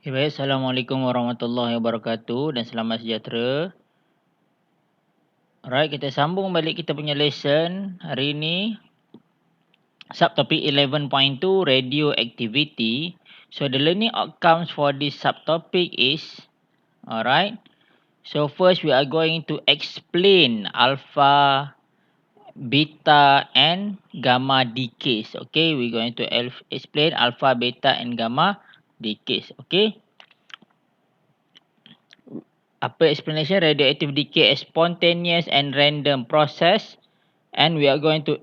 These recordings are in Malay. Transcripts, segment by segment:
Okay, baik. Assalamualaikum warahmatullahi wabarakatuh dan selamat sejahtera. Alright, kita sambung balik kita punya lesson hari ini. Subtopic 11.2 radioactivity. So the learning outcomes for this subtopic is, alright. So first we are going to explain alpha, beta and gamma decays. Okay, we're going to explain alpha, beta and gamma decays. Okay. Apa explanation? Radioactive decay is spontaneous and random process, and we are going to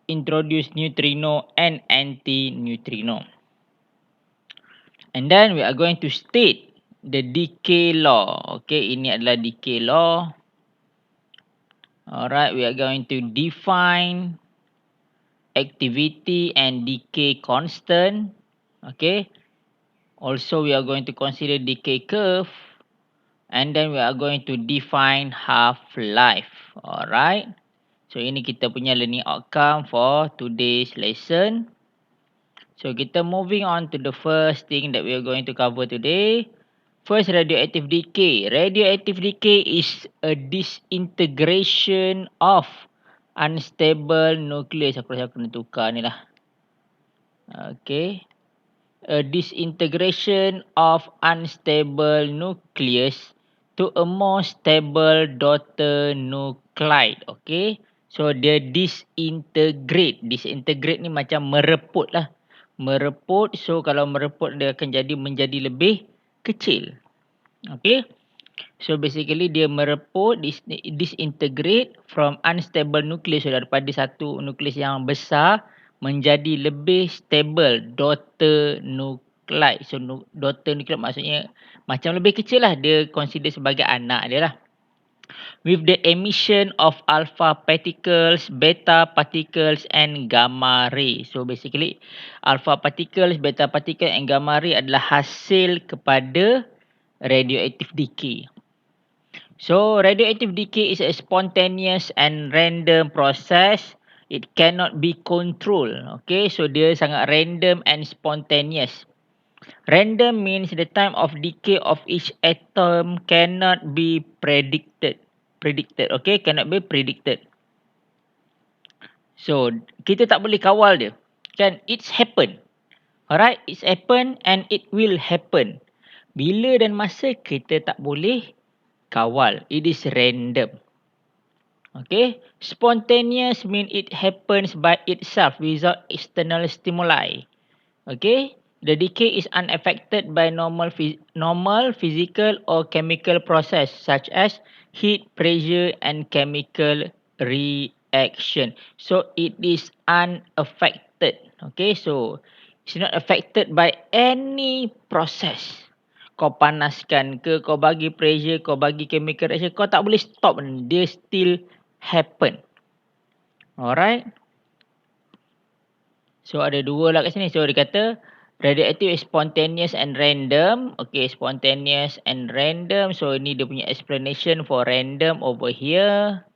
introduce neutrino and anti-neutrino. And then we are going to state the decay law. Okay, ini adalah decay law. Alright, we are going to define activity and decay constant. Okay. Also, we are going to consider decay curve. And then we are going to define half-life. Alright. So, ini kita punya learning outcome for today's lesson. So, kita moving on to the first thing that we are going to cover today. First, radioactive decay. Radioactive decay is a disintegration of unstable nucleus. Aku rasa aku kena tukar ni lah. Okay. A disintegration of unstable nucleus to a more stable daughter nuclide. Okay. So, dia disintegrate. Disintegrate ni macam mereput lah. Mereput. So, kalau mereput dia akan menjadi lebih kecil. Okay. So, basically dia mereput, disintegrate from unstable nucleus. So, daripada satu nukleus yang besar menjadi lebih stable daughter nuclide. So, daughter nuclide maksudnya macam lebih kecil lah. Dia consider sebagai anak dia lah. With the emission of alpha particles, beta particles and gamma ray. So, basically alpha particles, beta particles and gamma ray adalah hasil kepada radioactive decay. So, radioactive decay is a spontaneous and random process. It cannot be controlled. Okay, so dia sangat random and spontaneous. Random means the time of decay of each atom cannot be predicted. Okay, cannot be predicted. So, kita tak boleh kawal dia. Kan, it's happen. Alright, it's happen and it will happen. Bila dan masa kita tak boleh kawal. It is random. Okay. Spontaneous mean it happens by itself without external stimuli. Okay. The decay is unaffected by normal physical or chemical process such as heat, pressure and chemical reaction. So, it is unaffected. Okay. So, it's not affected by any process. Kau panaskan ke, kau bagi pressure, kau bagi chemical reaction, kau tak boleh stop. Dia still happen. Alright. So, ada dua lah kat sini. So, dia kata radioactive is spontaneous and random. Okay, spontaneous and random. So, ini dia punya explanation for random over here.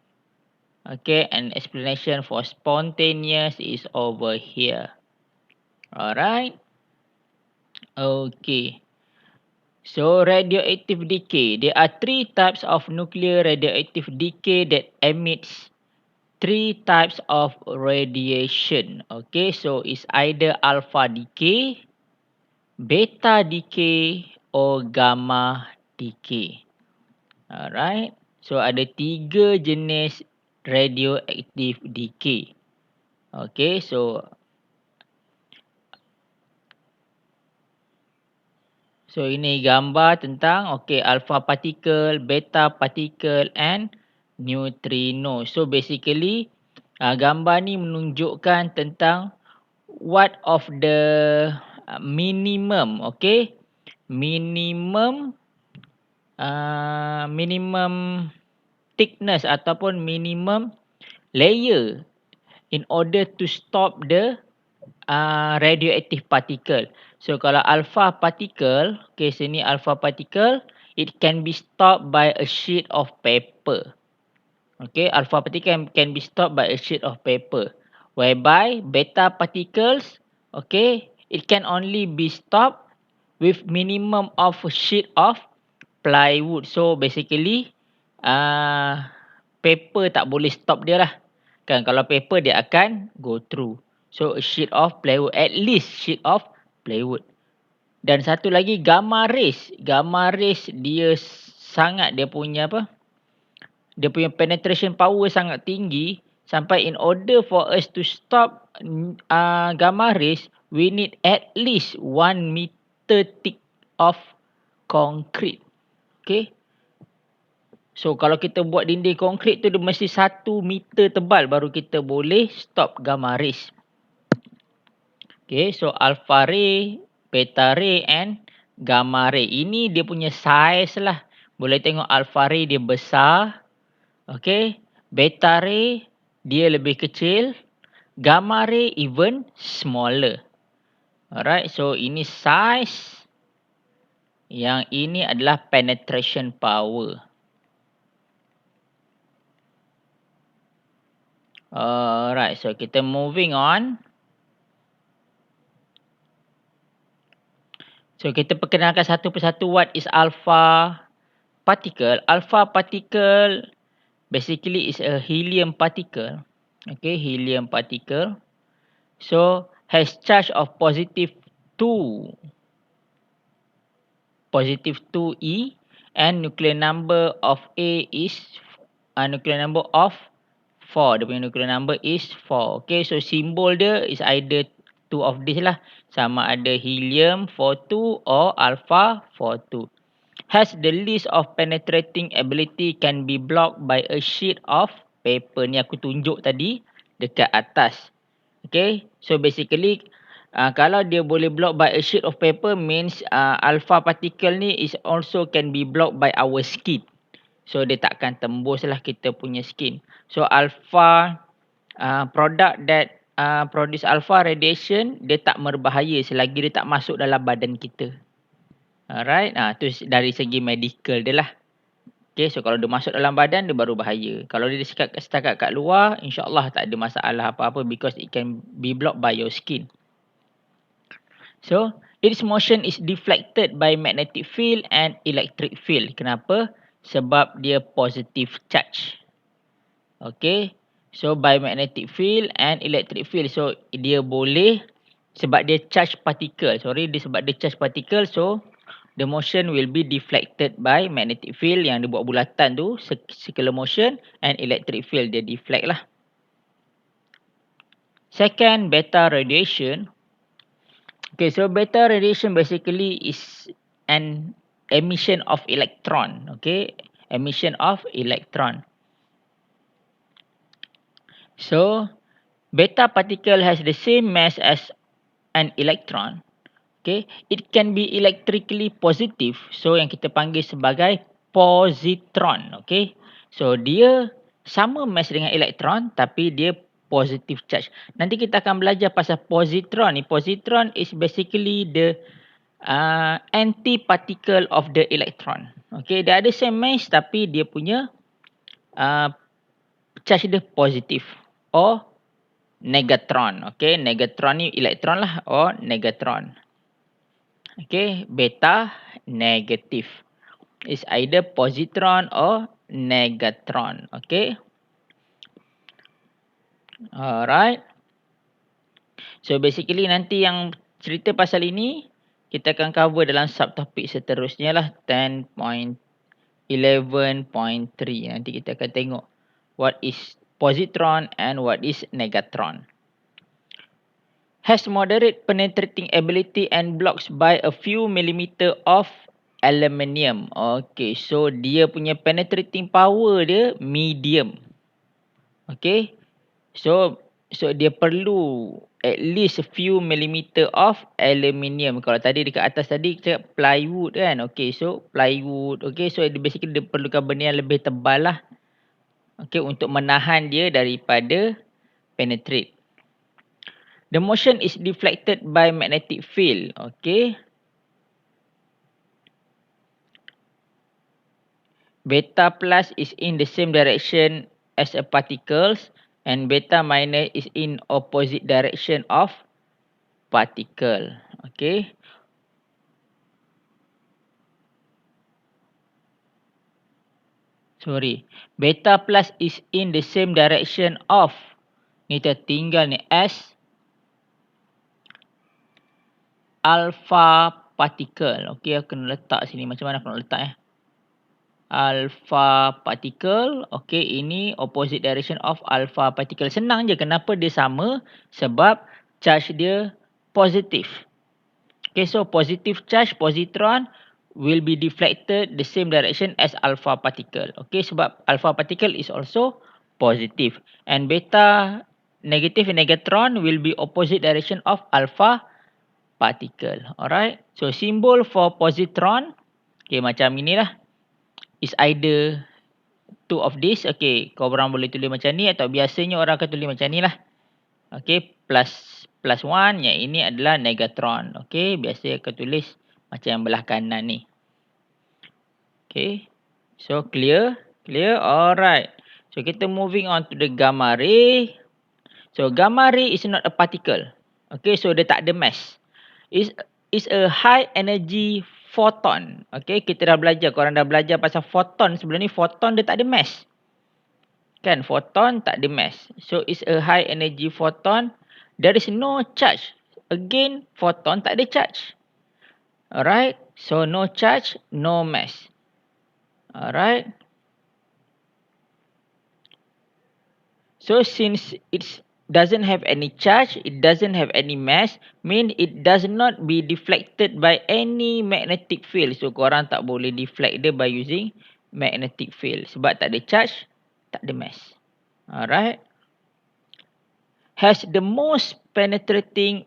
Okay, and explanation for spontaneous is over here. Alright. Okay. So, radioactive decay. There are three types of nuclear radioactive decay that emits three types of radiation. Okay, so it's either alpha decay, beta decay or gamma decay. Alright. So, ada tiga jenis radioactive decay. Okay, so ini gambar tentang alpha particle, beta particle and neutrino. So basically gambar ni menunjukkan tentang what of the minimum, minimum thickness ataupun minimum layer in order to stop the radioactive particle. So, kalau alpha particle, sini alpha particle, it can be stopped by a sheet of paper. Okay, alpha particle can be stopped by a sheet of paper. Whereby beta particles, it can only be stopped with minimum of sheet of plywood. So basically paper tak boleh stop dia lah. Kan kalau paper dia akan go through. So a sheet of plywood, at least sheet of plywood. Dan satu lagi gamma rays. Gamma rays dia sangat dia punya apa? Dia punya penetration power sangat tinggi sampai in order for us to stop gamma rays, we need at least 1 meter thick of concrete. Okay. So kalau kita buat dinding konkrit tu dia mesti 1 meter tebal baru kita boleh stop gamma rays. Okay, so alpha ray, beta ray and gamma ray. Ini dia punya size lah. Boleh tengok alpha ray dia besar. Okay, beta ray dia lebih kecil. Gamma ray even smaller. Alright, so ini size. Yang ini adalah penetration power. Alright, so kita moving on. So kita perkenalkan satu persatu what is alpha particle. Alpha particle basically is a helium particle. Okay, helium particle. So has charge of positive 2. Positive 2e and nuclear number of A is nuclear number of 4. Dia punya nuclear number is 4. Okay, so simbol dia is either two of this lah. Sama ada helium 42 or alpha 42. Has the least of penetrating ability can be blocked by a sheet of paper. Ni aku tunjuk tadi dekat atas. Okay, so basically kalau dia boleh block by a sheet of paper means alpha particle ni is also can be blocked by our skin. So dia takkan tembus lah kita punya skin. So alpha product that produce alpha radiation dia tak berbahaya selagi dia tak masuk dalam badan kita. Alright, tu dari segi medical dia lah. Okay, so kalau dia masuk dalam badan dia baru bahaya. Kalau dia setakat kat luar, insyaAllah tak ada masalah apa-apa because it can be blocked by your skin. So, its motion is deflected by magnetic field and electric field. Kenapa? Sebab dia positive charge. Okay. So, by magnetic field and electric field. So, dia boleh sebab dia charge particle. Sebab dia charge particle. So, the motion will be deflected by magnetic field yang dia buat bulatan tu. Circular motion and electric field. Dia deflect lah. Second, beta radiation. Okay, so beta radiation basically is an emission of electron. Okay, emission of electron. So, beta particle has the same mass as an electron. Okay, it can be electrically positive. So, yang kita panggil sebagai positron. Okay, so dia sama mass dengan elektron tapi dia positive charge. Nanti kita akan belajar pasal positron ni. Positron is basically the anti-particle of the electron. Okay, dia ada same mass tapi dia punya charge dia positif or negatron. Okay, negatron ni elektron lah or negatron. Okay, beta negative is either positron or negatron. Okay. Alright. So basically nanti yang cerita pasal ini kita akan cover dalam subtopik seterusnya lah 10.11.3. Nanti kita akan tengok what is positron and what is negatron. Has moderate penetrating ability and blocks by a few millimeter of aluminium. Okay, so dia punya penetrating power dia medium. Okay. So dia perlu at least a few millimeter of aluminium. Kalau tadi dekat atas tadi kita cakap plywood kan. Okay, so plywood. Okay, so basically dia perlukan benda yang lebih tebal lah. Okay, untuk menahan dia daripada penetrate. The motion is deflected by magnetic field. Okay. Beta plus is in the same direction as a particles. And beta minus is in opposite direction of particle. Okay. Sorry. Beta plus is in the same direction of. Ni kita tinggal ni S alpha particle. Okey, aku kena letak sini. Macam mana aku nak letak alpha particle. Okey, ini opposite direction of alpha particle. Senang je. Kenapa dia sama? Sebab charge dia positif. Okay, so positive charge positron will be deflected the same direction as alpha particle. Okay, sebab alpha particle is also positive. And beta negative negatron will be opposite direction of alpha particle. Alright, so symbol for positron, okay, macam inilah. Is either two of this. Okay, korang boleh tulis macam ni atau biasanya orang akan tulis macam ni lah. Okay, plus 1, yang ini adalah negatron. Okay, biasa akan tulis macam yang belah kanan ni. Okay, so clear? Clear? Alright. So, kita moving on to the gamma ray. So, gamma ray is not a particle. Okay, so dia tak ada mass. Is a high energy photon. Okay, kita dah belajar. Korang dah belajar pasal photon. Sebelum ni, photon dia tak ada mass. Kan, photon tak ada mass. So, it's a high energy photon. There is no charge. Again, photon tak ada charge. Alright. So, no charge, no mass. Alright. So, since it doesn't have any charge, it doesn't have any mass, mean it does not be deflected by any magnetic field. So, korang tak boleh deflect dia by using magnetic field. Sebab tak ada charge, tak ada mass. Alright. Has the most penetrating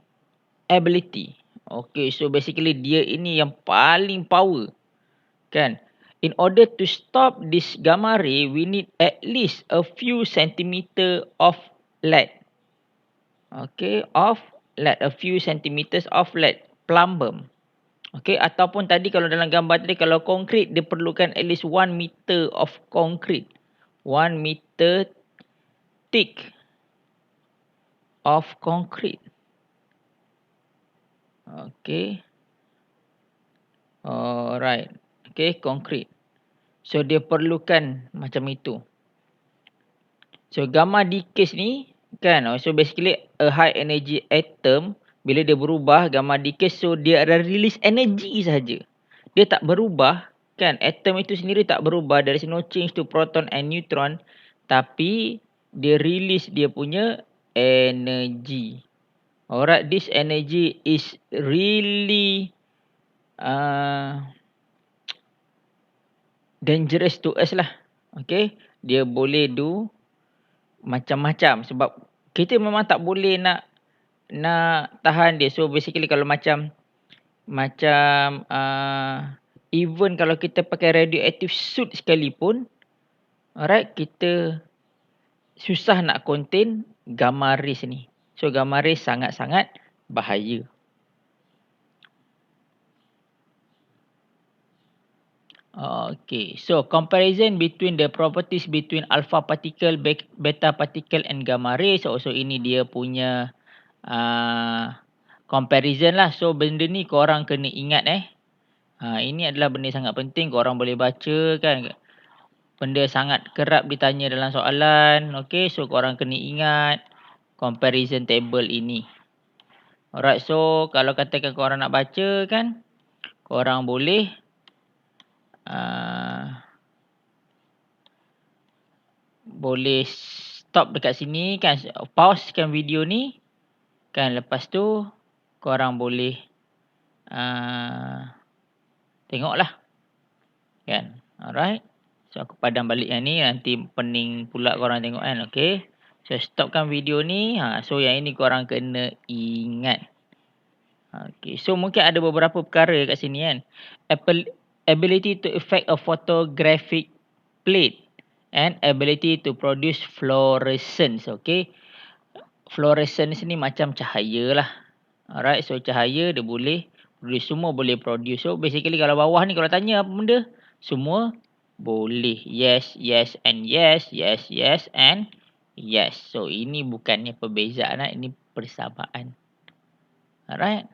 ability. Okay, so basically dia ini yang paling power. Kan? In order to stop this gamma ray, we need at least a few centimeter of lead. Okay, of lead. A few centimeters of lead. Plumbum. Okay, ataupun tadi kalau dalam gambar tadi, kalau konkrit, dia perlukan at least 1 meter of concrete. 1 meter thick of concrete. Okay. Alright. Okay, concrete. So, dia perlukan macam itu. So, gamma decay ni, kan. So, basically, a high energy atom, bila dia berubah, gamma decay, so dia ada release energy sahaja. Dia tak berubah, kan. Atom itu sendiri tak berubah. There is no change to proton and neutron. Tapi, dia release dia punya energy. Alright, this energy is really dangerous to us lah. Okay, dia boleh do macam-macam sebab kita memang tak boleh nak tahan dia. So basically kalau macam even kalau kita pakai radioactive suit sekalipun, alright, kita susah nak contain gamma rays ni. So gamma rays sangat-sangat bahaya. Okay, so comparison between the properties between alpha particle, beta particle and gamma ray. So ini dia punya comparison lah. So benda ni korang kena ingat ini adalah benda sangat penting. Korang boleh baca kan. Benda sangat kerap ditanya dalam soalan. Okay, so korang kena ingat comparison table ini. Alright, so kalau katakan korang nak baca kan, korang boleh boleh stop dekat sini kan, pausekan video ni kan, lepas tu korang boleh tengoklah kan. Alright, so aku padam balik yang ni, nanti pening pula korang tengok kan. Okay, so stopkan video ni. So yang ini korang kena ingat. Okay, so mungkin ada beberapa perkara kat sini kan. Ability to affect a photographic plate and ability to produce fluorescence. Okay, fluorescence ni macam cahaya lah. Alright, so cahaya dia boleh produce, semua boleh produce. So basically kalau bawah ni kalau tanya apa benda, semua boleh. Yes, yes and yes, yes, yes and yes. So ini bukannya perbezaan, ini persamaan. Alright.